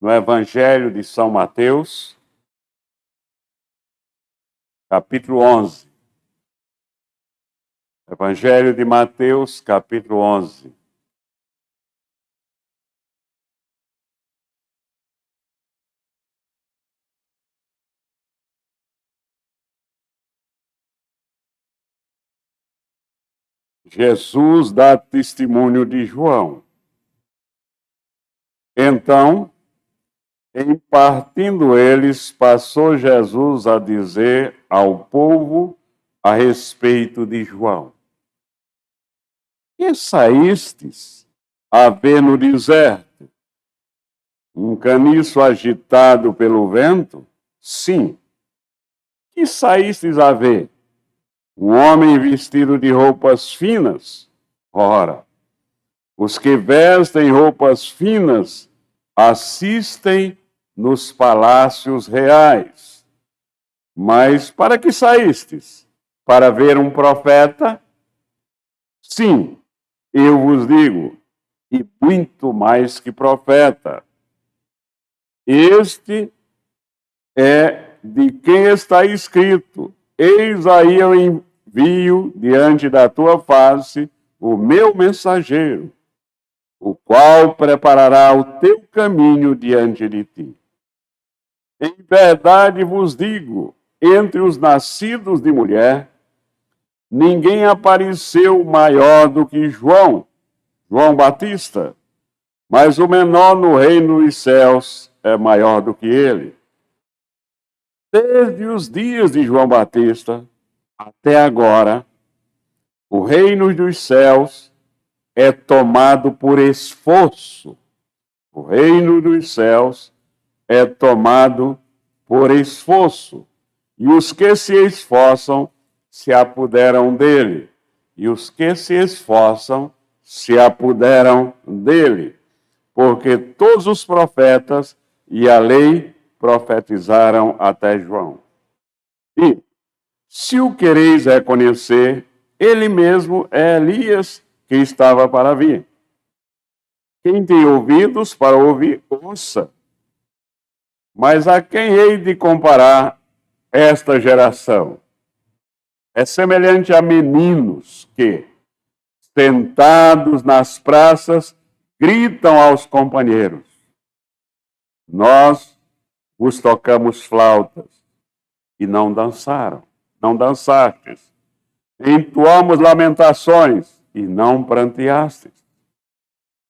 no Evangelho de São Mateus, capítulo 11. Evangelho de Mateus, capítulo 11. Jesus dá testemunho de João. Então, em partindo eles, passou Jesus a dizer ao povo a respeito de João: que saístes a ver no deserto? Um caniço agitado pelo vento? Sim. Que saístes a ver? Um homem vestido de roupas finas? Ora, os que vestem roupas finas assistem nos palácios reais. Mas para que saístes? Para ver um profeta? Sim, eu vos digo, e muito mais que profeta. Este é de quem está escrito: eis aí eu envio diante da tua face o meu mensageiro, o qual preparará o teu caminho diante de ti. Em verdade vos digo, entre os nascidos de mulher, ninguém apareceu maior do que João Batista, mas o menor no reino dos céus é maior do que ele. Desde os dias de João Batista até agora, o reino dos céus é tomado por esforço. O reino dos céus é tomado por esforço. E os que se esforçam se apoderam dele. E os que se esforçam se apoderam dele. Porque todos os profetas e a lei profetizaram até João. E, se o quereis reconhecer, ele mesmo é Elias que estava para vir. Quem tem ouvidos para ouvir, ouça. Mas a quem hei de comparar esta geração? É semelhante a meninos que, sentados nas praças, gritam aos companheiros: nós vos tocamos flautas e não dançastes. Entoamos lamentações e não pranteastes.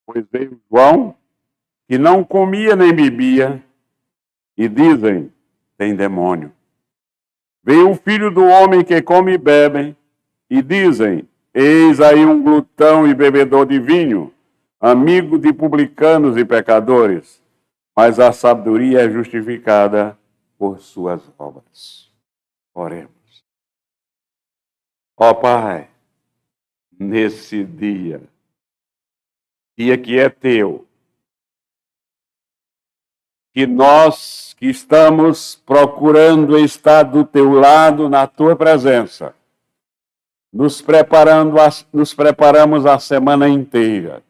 Pois veio João, que não comia nem bebia, e dizem: tem demônio. Veio o filho do homem que come e bebe, e dizem: eis aí um glutão e bebedor de vinho, amigo de publicanos e pecadores. Mas a sabedoria é justificada por suas obras. Oremos. Ó Pai, nesse dia que é teu, que nós que estamos procurando estar do teu lado, na tua presença, nos preparamos a semana inteira.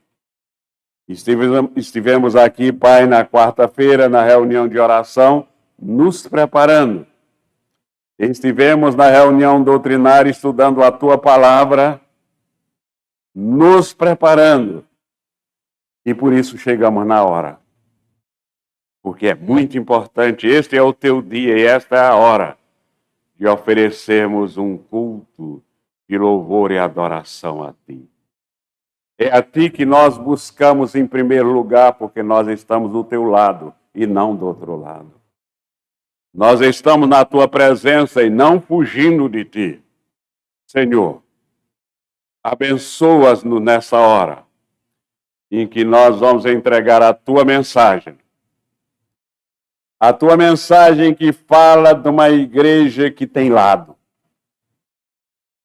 Estivemos aqui, Pai, na quarta-feira, na reunião de oração, nos preparando. Estivemos na reunião doutrinária, estudando a tua palavra, nos preparando. E por isso chegamos na hora. Porque é muito importante, este é o teu dia e esta é a hora de oferecermos um culto de louvor e adoração a ti. É a ti que nós buscamos em primeiro lugar, porque nós estamos do teu lado e não do outro lado. Nós estamos na tua presença e não fugindo de ti. Senhor, abençoa-nos nessa hora em que nós vamos entregar a tua mensagem. A tua mensagem que fala de uma igreja que tem lado.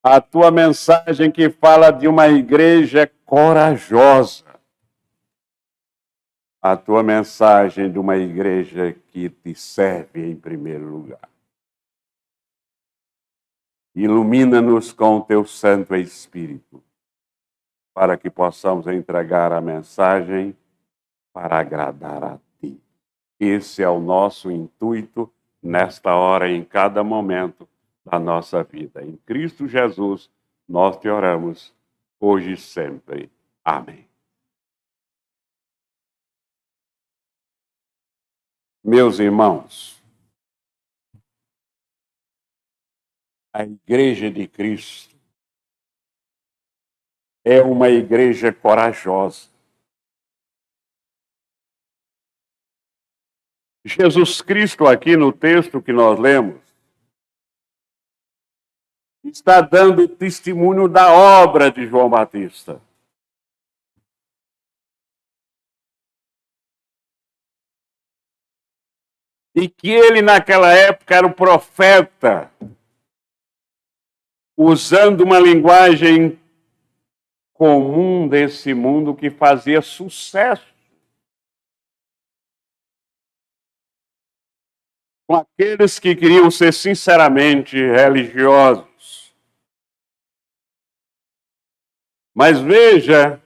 A tua mensagem que fala de uma igreja corajosa. A tua mensagem de uma igreja que te serve em primeiro lugar. Ilumina-nos com o teu Santo Espírito, para que possamos entregar a mensagem para agradar a ti. Esse é o nosso intuito nesta hora e em cada momento da nossa vida. Em Cristo Jesus, nós te oramos, hoje e sempre. Amém. Meus irmãos, a Igreja de Cristo é uma igreja corajosa. Jesus Cristo, aqui no texto que nós lemos, está dando testemunho da obra de João Batista. E que ele, naquela época, era o profeta, usando uma linguagem comum desse mundo que fazia sucesso com aqueles que queriam ser sinceramente religiosos. Mas veja,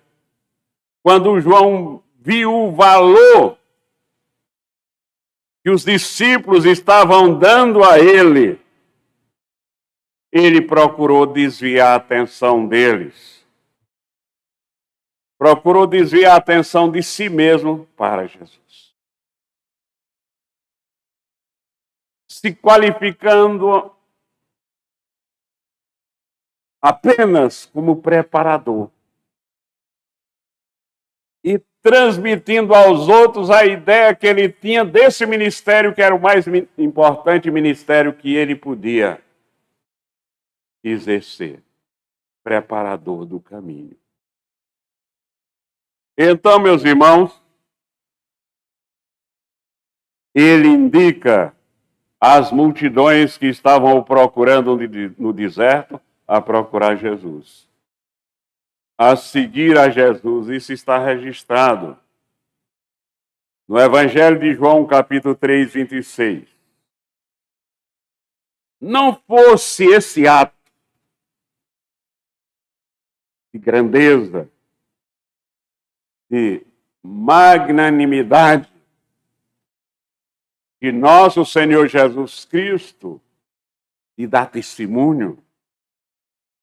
quando João viu o valor que os discípulos estavam dando a ele, ele procurou desviar a atenção deles. Procurou desviar a atenção de si mesmo para Jesus. Se qualificando apenas como preparador. E transmitindo aos outros a ideia que ele tinha desse ministério, que era o mais importante ministério que ele podia exercer, preparador do caminho. Então, meus irmãos, ele indica às multidões que estavam o procurando no deserto a procurar Jesus, a seguir a Jesus. Isso está registrado no Evangelho de João, capítulo 3, 26. Não fosse esse ato de grandeza, de magnanimidade de nosso Senhor Jesus Cristo, e dar testemunho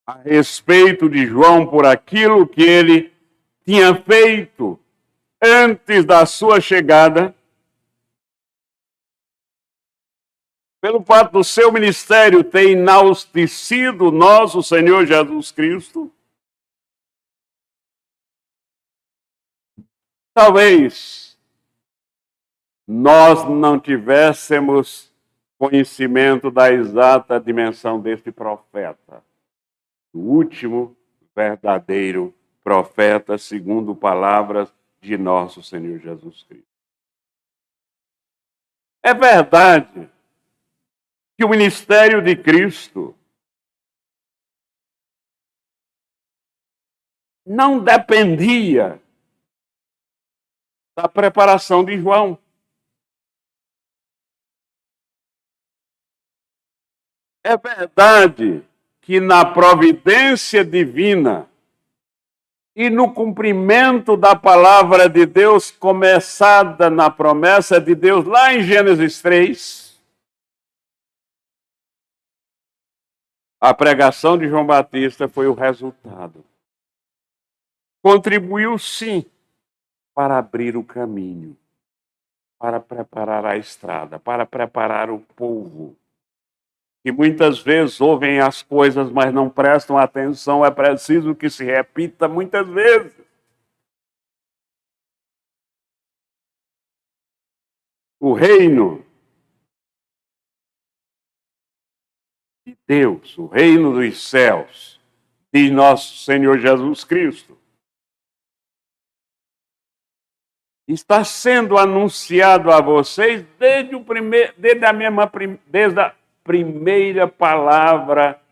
a respeito de João por aquilo que ele tinha feito antes da sua chegada, pelo fato do seu ministério ter enaltecido nosso Senhor Jesus Cristo, talvez nós não tivéssemos conhecimento da exata dimensão deste profeta, o último verdadeiro profeta, segundo palavras de nosso Senhor Jesus Cristo. É verdade que o ministério de Cristo não dependia da preparação de João. É verdade que na providência divina e no cumprimento da palavra de Deus, começada na promessa de Deus lá em Gênesis 3, a pregação de João Batista foi o resultado. Contribuiu, sim, para abrir o caminho, para preparar a estrada, para preparar o povo, que muitas vezes ouvem as coisas, mas não prestam atenção. É preciso que se repita muitas vezes. O reino de Deus, o reino dos céus, de nosso Senhor Jesus Cristo, está sendo anunciado a vocês desde a primeira palavra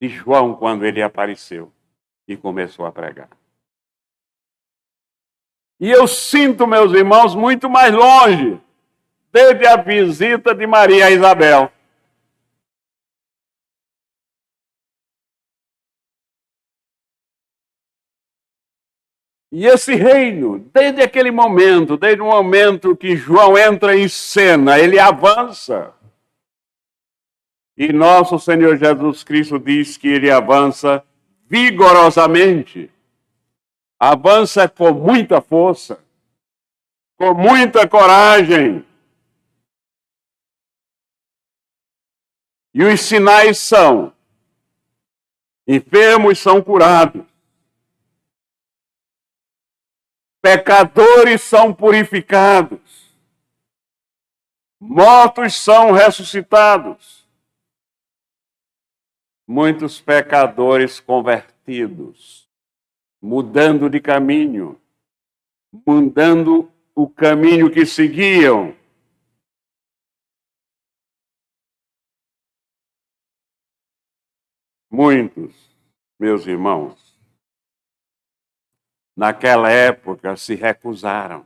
de João, quando ele apareceu e começou a pregar. E eu sinto, meus irmãos, muito mais longe, desde a visita de Maria a Isabel. E esse reino, desde aquele momento, desde o momento que João entra em cena, ele avança. E nosso Senhor Jesus Cristo diz que ele avança vigorosamente. Avança com muita força, com muita coragem. E os sinais são: enfermos são curados, pecadores são purificados, mortos são ressuscitados, muitos pecadores convertidos, mudando de caminho, mudando o caminho que seguiam. Muitos, meus irmãos, naquela época se recusaram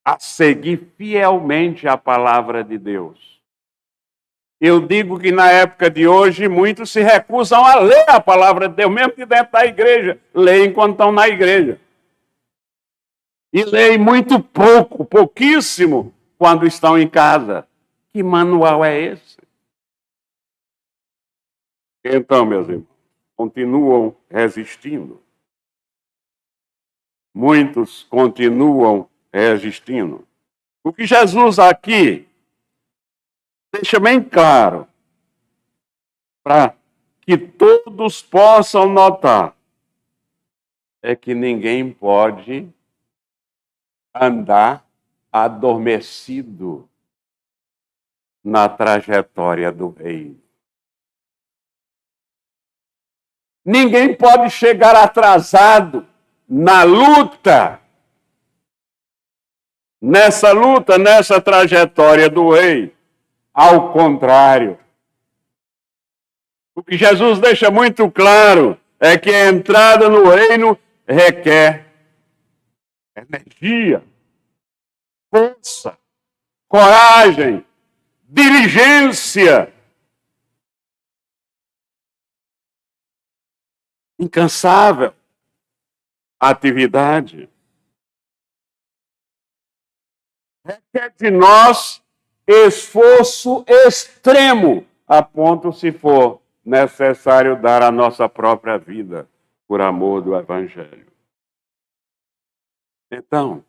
a seguir fielmente a palavra de Deus. Eu digo que na época de hoje, muitos se recusam a ler a palavra de Deus, mesmo que dentro da igreja. Leem enquanto estão na igreja. E leem muito pouco, pouquíssimo, quando estão em casa. Que manual é esse? Então, meus irmãos, continuam resistindo. Muitos continuam resistindo. O que Jesus aqui deixa bem claro, para que todos possam notar, é que ninguém pode andar adormecido na trajetória do reino. Ninguém pode chegar atrasado na luta, nessa trajetória do rei. Ao contrário, o que Jesus deixa muito claro é que a entrada no reino requer energia, força, coragem, diligência, incansável atividade. Requer de nós esforço extremo, a ponto, se for necessário, dar a nossa própria vida por amor do Evangelho. Então,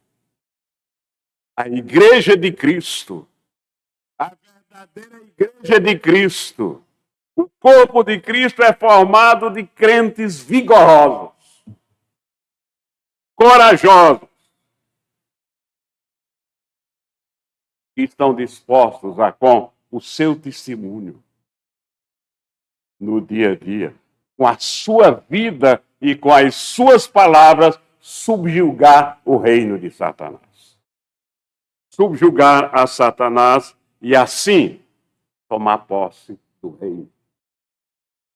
a Igreja de Cristo, a verdadeira Igreja de Cristo, o corpo de Cristo é formado de crentes vigorosos, corajosos, que estão dispostos a, com o seu testemunho, no dia a dia, com a sua vida e com as suas palavras, subjugar o reino de Satanás. Subjugar a Satanás e assim tomar posse do reino.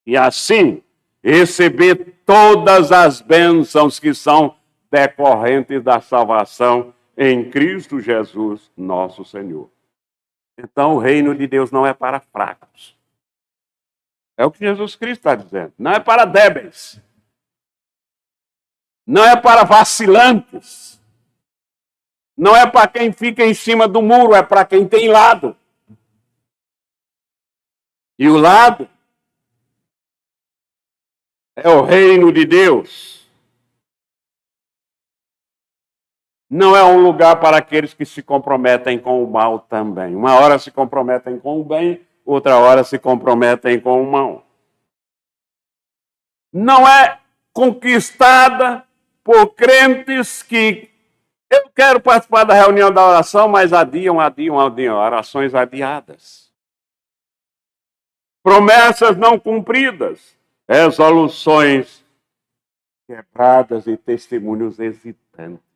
E assim receber todas as bênçãos que são decorrentes da salvação em Cristo Jesus, nosso Senhor. Então, o reino de Deus não é para fracos. É o que Jesus Cristo está dizendo. Não é para débeis. Não é para vacilantes. Não é para quem fica em cima do muro, é para quem tem lado. E o lado é o reino de Deus. Não é um lugar para aqueles que se comprometem com o mal também. Uma hora se comprometem com o bem, outra hora se comprometem com o mal. Não é conquistada por crentes que eu quero participar da reunião da oração, mas adiam, orações adiadas. Promessas não cumpridas, resoluções quebradas e testemunhos hesitantes.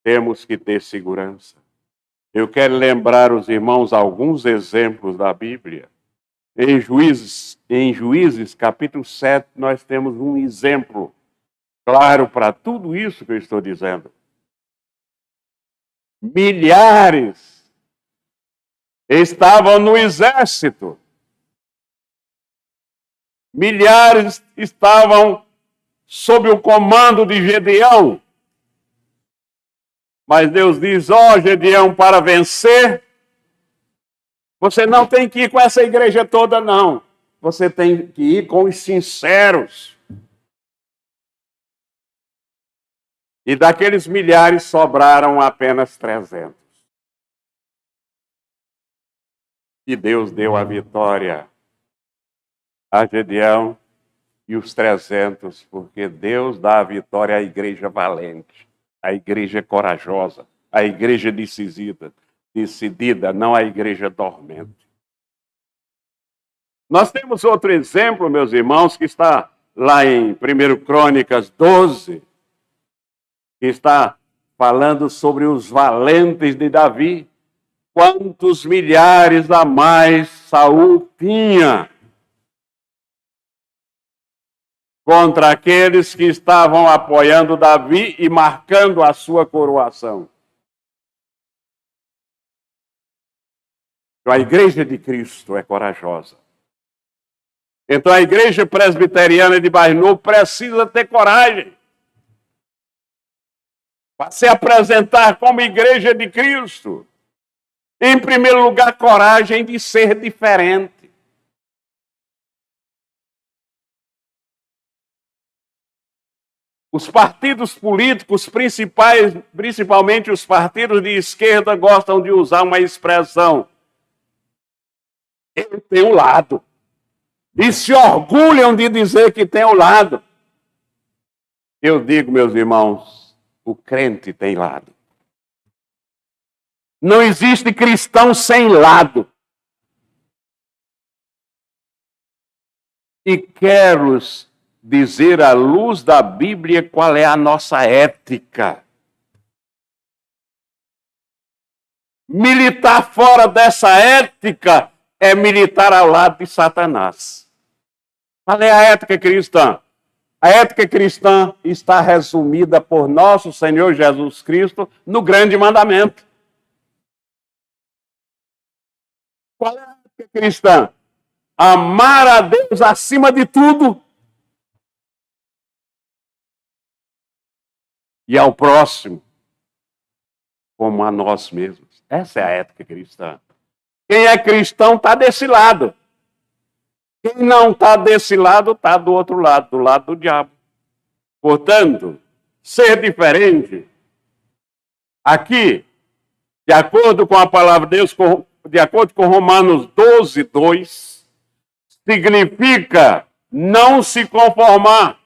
Temos que ter segurança. Eu quero lembrar os irmãos alguns exemplos da Bíblia. Em Juízes, capítulo 7, nós temos um exemplo claro para tudo isso que eu estou dizendo. Milhares estavam no exército. Milhares estavam sob o comando de Gedeão. Mas Deus diz, Gedeão, para vencer, você não tem que ir com essa igreja toda, não. Você tem que ir com os sinceros. E daqueles milhares sobraram apenas 300. E Deus deu a vitória a Gedeão e os 300, porque Deus dá a vitória à igreja valente, à igreja corajosa, à igreja decidida, não à igreja dormente. Nós temos outro exemplo, meus irmãos, que está lá em 1 Crônicas 12, que está falando sobre os valentes de Davi. Quantos milhares a mais Saul tinha contra aqueles que estavam apoiando Davi e marcando a sua coroação. Então, a igreja de Cristo é corajosa. Então, a igreja presbiteriana de Bairro precisa ter coragem para se apresentar como igreja de Cristo. Em primeiro lugar, coragem de ser diferente. Os partidos políticos principais, principalmente os partidos de esquerda, gostam de usar uma expressão. Ele tem um lado. E se orgulham de dizer que tem um lado. Eu digo, meus irmãos, o crente tem lado. Não existe cristão sem lado. E quero dizer à luz da Bíblia qual é a nossa ética. Militar fora dessa ética é militar ao lado de Satanás. Qual é a ética cristã? A ética cristã está resumida por nosso Senhor Jesus Cristo no grande mandamento. Qual é a ética cristã? Amar a Deus acima de tudo e ao próximo como a nós mesmos. Essa é a ética cristã. Quem é cristão está desse lado. Quem não está desse lado está do outro lado, do lado do diabo. Portanto, ser diferente, aqui, de acordo com a palavra de Deus, de acordo com Romanos 12, 2, significa não se conformar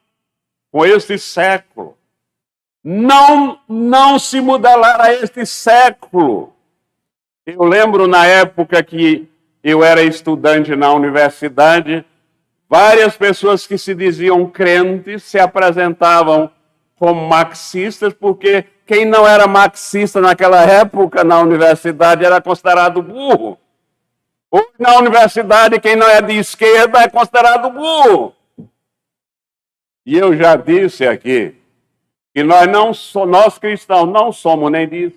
com este século. Não se modelar a este século. Eu lembro na época que eu era estudante na universidade, várias pessoas que se diziam crentes se apresentavam como marxistas, porque quem não era marxista naquela época na universidade era considerado burro. Hoje na universidade, quem não é de esquerda é considerado burro. E eu já disse aqui que nós cristãos não somos nem de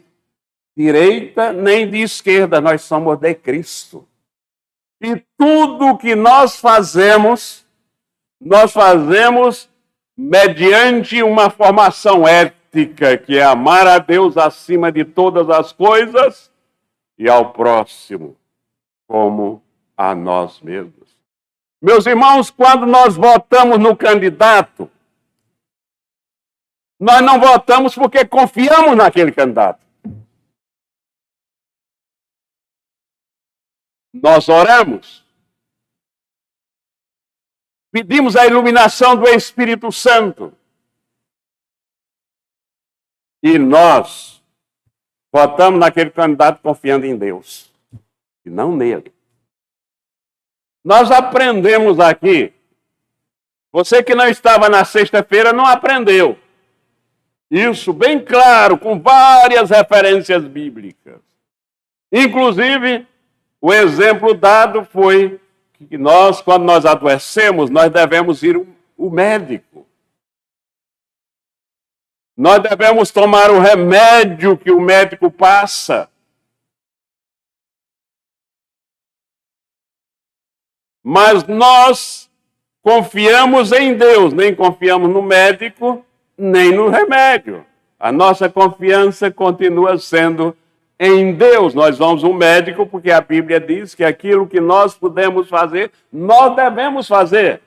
direita nem de esquerda, nós somos de Cristo. E tudo que nós fazemos mediante uma formação ética, que é amar a Deus acima de todas as coisas e ao próximo como a nós mesmos. Meus irmãos, quando nós votamos no candidato, nós não votamos porque confiamos naquele candidato. Nós oramos, pedimos a iluminação do Espírito Santo e nós votamos naquele candidato confiando em Deus e não nele. Nós aprendemos aqui, você que não estava na sexta-feira não aprendeu. Isso bem claro, com várias referências bíblicas. Inclusive, o exemplo dado foi que nós, quando nós adoecemos, nós devemos ir ao médico. Nós devemos tomar o remédio que o médico passa. Mas nós confiamos em Deus, nem confiamos no médico, nem no remédio. A nossa confiança continua sendo em Deus. Nós vamos ao médico porque a Bíblia diz que aquilo que nós podemos fazer, nós devemos fazer.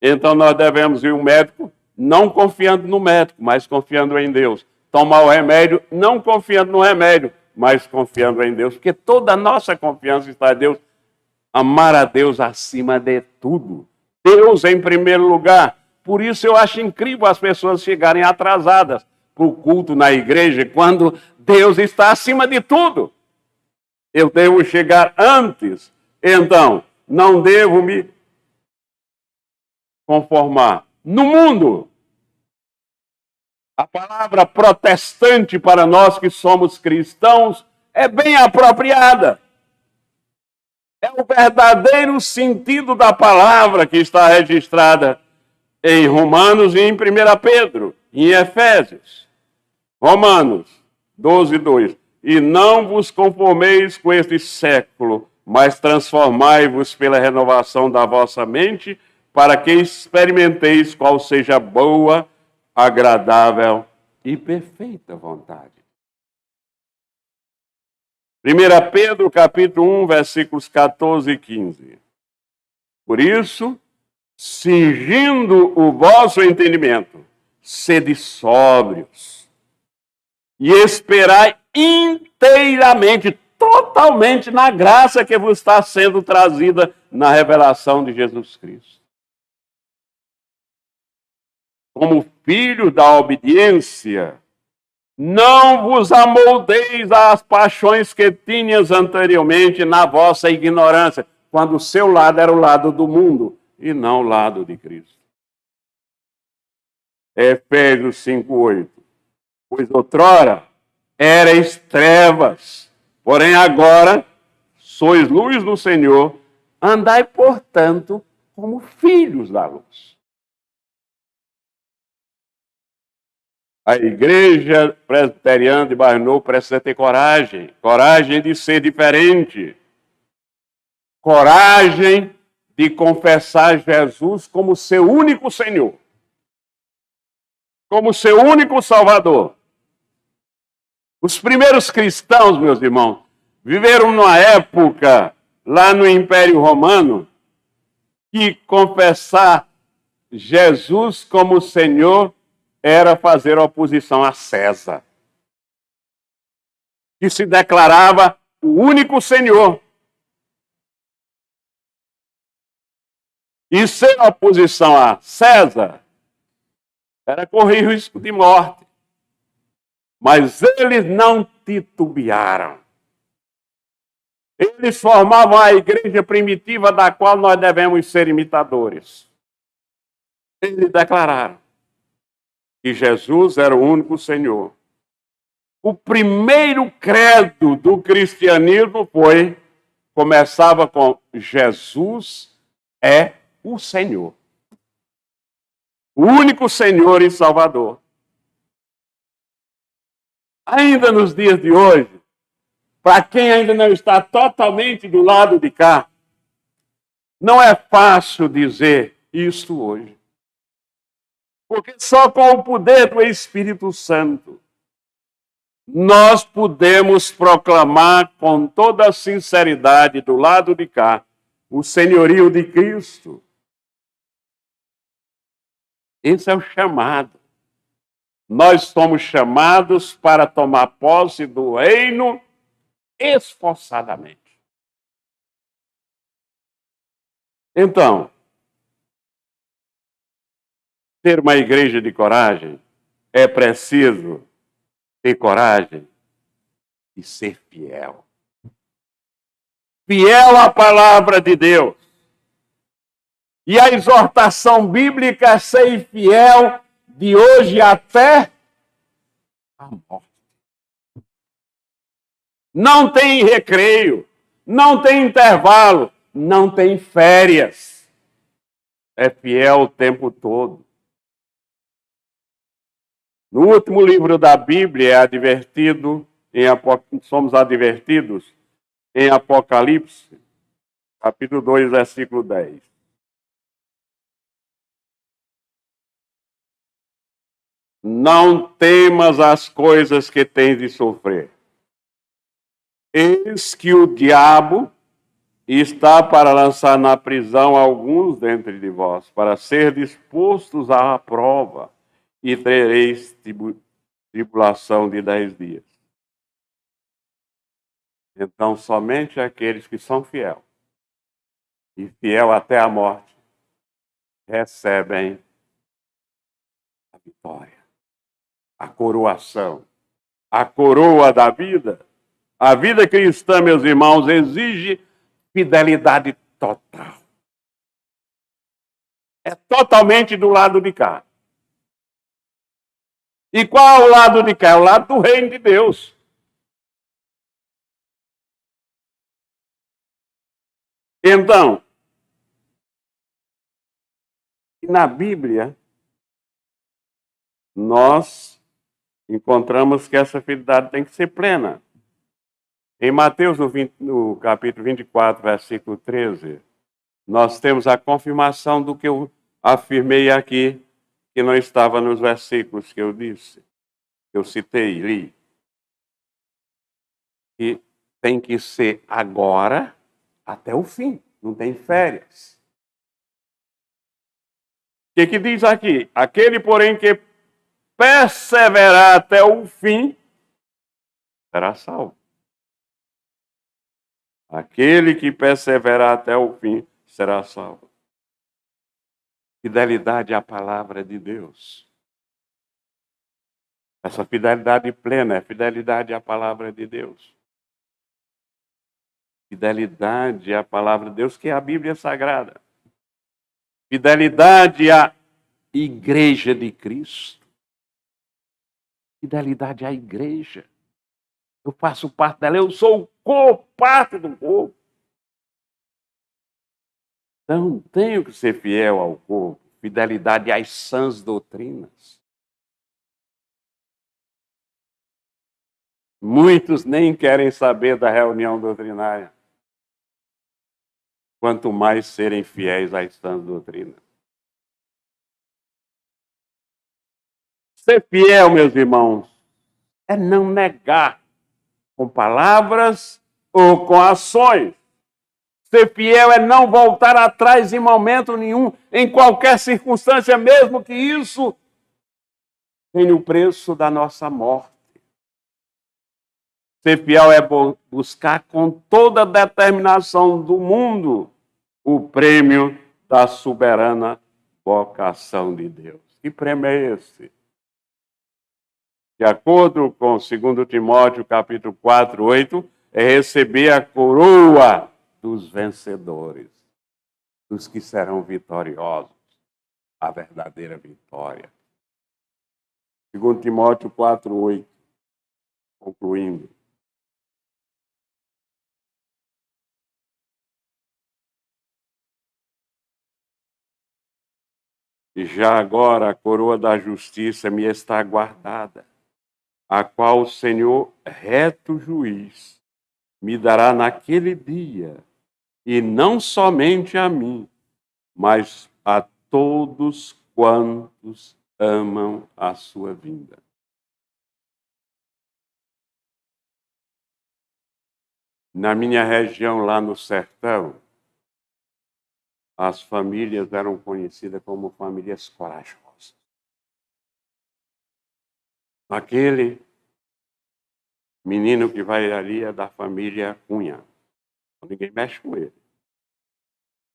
Então nós devemos ir ao médico não confiando no médico, mas confiando em Deus. Tomar o remédio não confiando no remédio, mas confiando em Deus, porque toda a nossa confiança está em Deus. Amar a Deus acima de tudo. Deus em primeiro lugar. Por isso eu acho incrível as pessoas chegarem atrasadas para o culto na igreja, quando Deus está acima de tudo. Eu devo chegar antes. Então, não devo me conformar. No mundo, a palavra protestante para nós que somos cristãos é bem apropriada. É o verdadeiro sentido da palavra que está registrada em Romanos e em 1 Pedro, em Efésios. Romanos 12, 2. E não vos conformeis com este século, mas transformai-vos pela renovação da vossa mente, para que experimenteis qual seja a boa, agradável e perfeita vontade. 1 Pedro, capítulo 1, versículos 14 e 15. Por isso, cingindo o vosso entendimento, sede sóbrios e esperai inteiramente, totalmente na graça que vos está sendo trazida na revelação de Jesus Cristo. Como filhos da obediência, não vos amoldeis às paixões que tinhas anteriormente na vossa ignorância, quando o seu lado era o lado do mundo e não o lado de Cristo. Efésios 5:8. Pois outrora erais trevas, porém agora sois luz do Senhor, andai, portanto, como filhos da luz. A igreja presbiteriana de Barrenou precisa ter coragem, coragem de ser diferente, coragem de confessar Jesus como seu único Senhor, como seu único Salvador. Os primeiros cristãos, meus irmãos, viveram numa época, lá no Império Romano, que confessar Jesus como Senhor era fazer oposição a César, que se declarava o único Senhor. E ser oposição a César era correr risco de morte. Mas eles não titubearam. Eles formavam a igreja primitiva da qual nós devemos ser imitadores. Eles declararam que Jesus era o único Senhor. O primeiro credo do cristianismo começava com Jesus é o Senhor. O único Senhor e Salvador. Ainda nos dias de hoje, para quem ainda não está totalmente do lado de cá, não é fácil dizer isso hoje. Porque só com o poder do Espírito Santo nós podemos proclamar com toda a sinceridade do lado de cá o senhorio de Cristo. Esse é o chamado. Nós somos chamados para tomar posse do reino esforçadamente. Então, ter uma igreja de coragem, é preciso ter coragem e ser fiel. Fiel à palavra de Deus. E a exortação bíblica é ser fiel de hoje até a morte. Não tem recreio, não tem intervalo, não tem férias. É fiel o tempo todo. No último livro da Bíblia somos advertidos em Apocalipse, capítulo 2, versículo 10. não temas as coisas que tens de sofrer. Eis que o diabo está para lançar na prisão alguns dentre de vós, para ser dispostos à prova, e tereis tribulação de 10 dias. Então, somente aqueles que são fiéis, e fiel até a morte, recebem a vitória, a coroação, a coroa da vida. A vida cristã, meus irmãos, exige fidelidade total. É totalmente do lado de cá. E qual é o lado de cá? É o lado do reino de Deus. Então, na Bíblia, nós encontramos que essa fidelidade tem que ser plena. Em Mateus, no capítulo 24, versículo 13, nós temos a confirmação do que eu afirmei aqui, que não estava nos versículos que eu disse, que eu citei, li. Que tem que ser agora até o fim, não tem férias. O que diz aqui? Aquele, porém, que perseverar até o fim, será salvo. Aquele que perseverar até o fim, será salvo. Fidelidade à palavra de Deus. Essa fidelidade plena é fidelidade à palavra de Deus. Fidelidade à palavra de Deus, que é a Bíblia Sagrada. Fidelidade à Igreja de Cristo. Fidelidade à igreja. Eu faço parte dela, eu sou parte do corpo. Então, tenho que ser fiel ao corpo. Fidelidade às sãs doutrinas. Muitos nem querem saber da reunião doutrinária. Quanto mais serem fiéis às sãs doutrinas. Ser fiel, meus irmãos, é não negar com palavras ou com ações. Ser fiel é não voltar atrás em momento nenhum, em qualquer circunstância, mesmo que isso tenha o preço da nossa morte. Ser fiel é buscar com toda a determinação do mundo o prêmio da soberana vocação de Deus. Que prêmio é esse? De acordo com 2 Timóteo, capítulo 4, 8, é receber a coroa dos vencedores, dos que serão vitoriosos, a verdadeira vitória. 2 Timóteo 4, 8, concluindo. E já agora a coroa da justiça me está guardada, a qual o Senhor, reto juiz, me dará naquele dia, e não somente a mim, mas a todos quantos amam a sua vinda. Na minha região, lá no sertão, as famílias eram conhecidas como famílias corajosas. Aquele menino que vai ali é da família Cunha. Ninguém mexe com ele.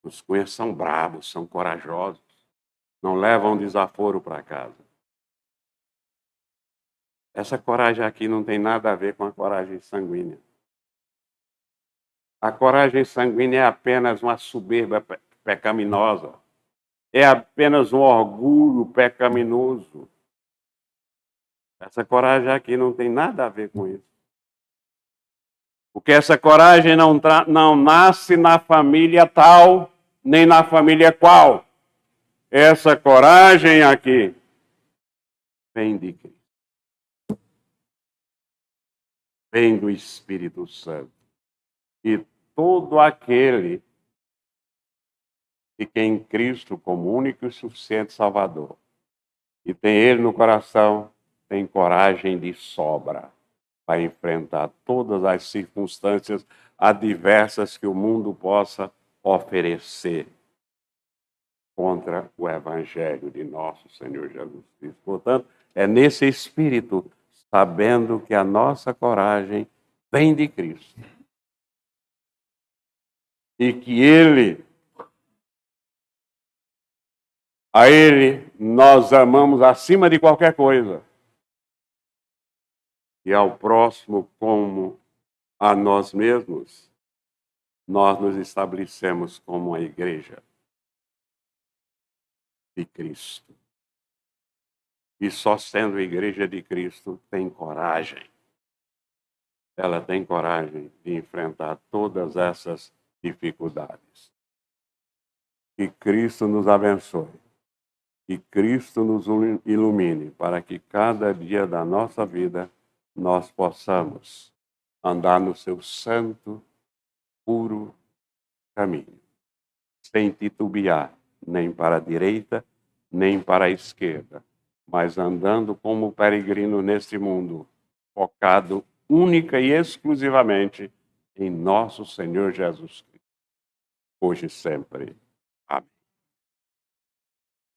Os Cunhas são bravos, são corajosos. Não levam desaforo para casa. Essa coragem aqui não tem nada a ver com a coragem sanguínea. A coragem sanguínea é apenas uma soberba pecaminosa. É apenas um orgulho pecaminoso. Essa coragem aqui não tem nada a ver com isso. Porque essa coragem não nasce na família tal, nem na família qual. Essa coragem aqui vem de Cristo. Vem do Espírito Santo. E todo aquele que tem Cristo como único e suficiente Salvador e tem Ele no coração, tem coragem de sobra para enfrentar todas as circunstâncias adversas que o mundo possa oferecer contra o Evangelho de nosso Senhor Jesus Cristo. Portanto, é nesse espírito, sabendo que a nossa coragem vem de Cristo e que a Ele nós amamos acima de qualquer coisa, e ao próximo como a nós mesmos, nós nos estabelecemos como a igreja de Cristo. E só sendo a igreja de Cristo tem coragem. Ela tem coragem de enfrentar todas essas dificuldades. Que Cristo nos abençoe. Que Cristo nos ilumine para que cada dia da nossa vida nós possamos andar no seu santo, puro caminho, sem titubear, nem para a direita, nem para a esquerda, mas andando como peregrino neste mundo, focado única e exclusivamente em nosso Senhor Jesus Cristo, hoje e sempre.